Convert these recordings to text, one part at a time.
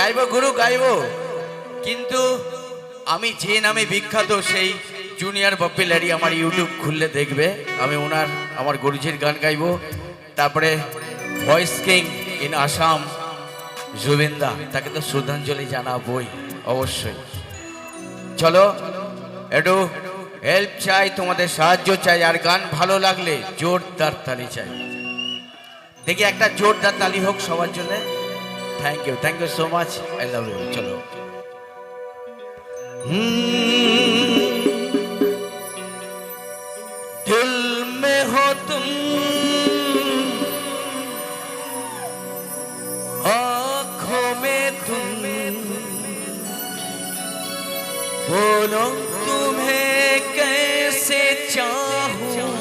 গাইবো গুরু গাইবো, কিন্তু আমি যে নামে বিখ্যাত সেই জুনিয়র পপুলারি আমার ইউটিউব খুললে দেখবে। আমি ওনার আমার গুরুজির গান গাইবো। তারপরে ভয়েস কিং ইন আসাম জুবিনদা, তাকে তো শ্রদ্ধাঞ্জলি জানাবই অবশ্যই। চলো একটু হেল্প চাই, তোমাদের সাহায্য চাই, আর গান ভালো লাগলে জোরদার তালি চাই। দেখি একটা জোরদার তালি হোক সবার জন্য। Thank you so much, I love you. চলো दिल में हो तुम, आँखों में तुम, बोलो तुम्हें कैसे चाहूं।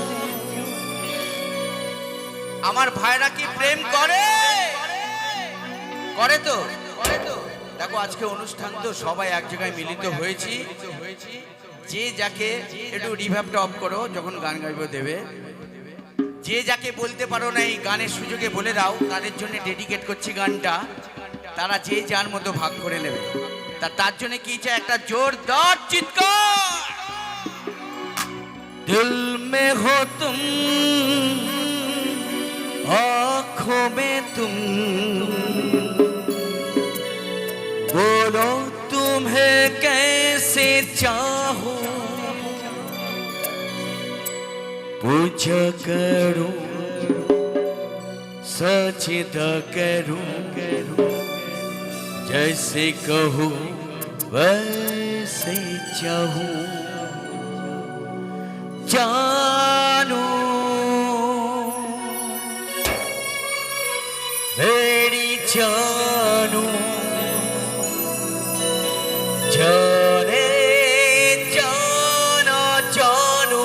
আমার ভাইরা কি প্রেম করে? করে তো? দেখো আজকে অনুষ্ঠান তো, সবাই এক জায়গায় মিলিত হয়েছি। যে যাকে একটু রিভাবটা অফ করো যখন গান গাইবো দেবে। যে যাকে বলতে পারো না এই গানের সুযোগে বলে দাও, তাদের জন্য ডেডিকেট করছি গানটা। তারা যে যার মতো ভাগ করে নেবে। তার জন্য কি চাই? একটা জোরদার চিৎকার। দিল মে হো তুম, आँखों में तुम, बोलो तुम्हें कैसे चाहूं। पूछा करूं सजदा करूं, जैसे कहूं वैसे चाहूं। जानू मेरी जानू, जाने जाना जानू।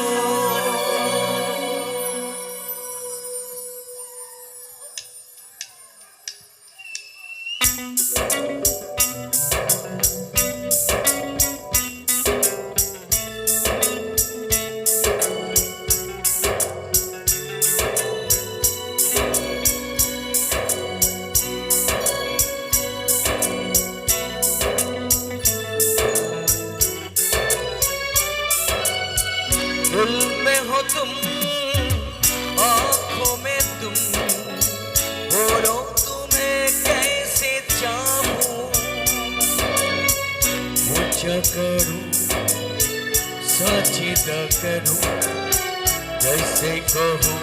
दिल में हो तुम, आँखों में तुम, बोलो तुम्हें कैसे चाहूं। पूछा करूं सजदा करूं, जैसे कहूं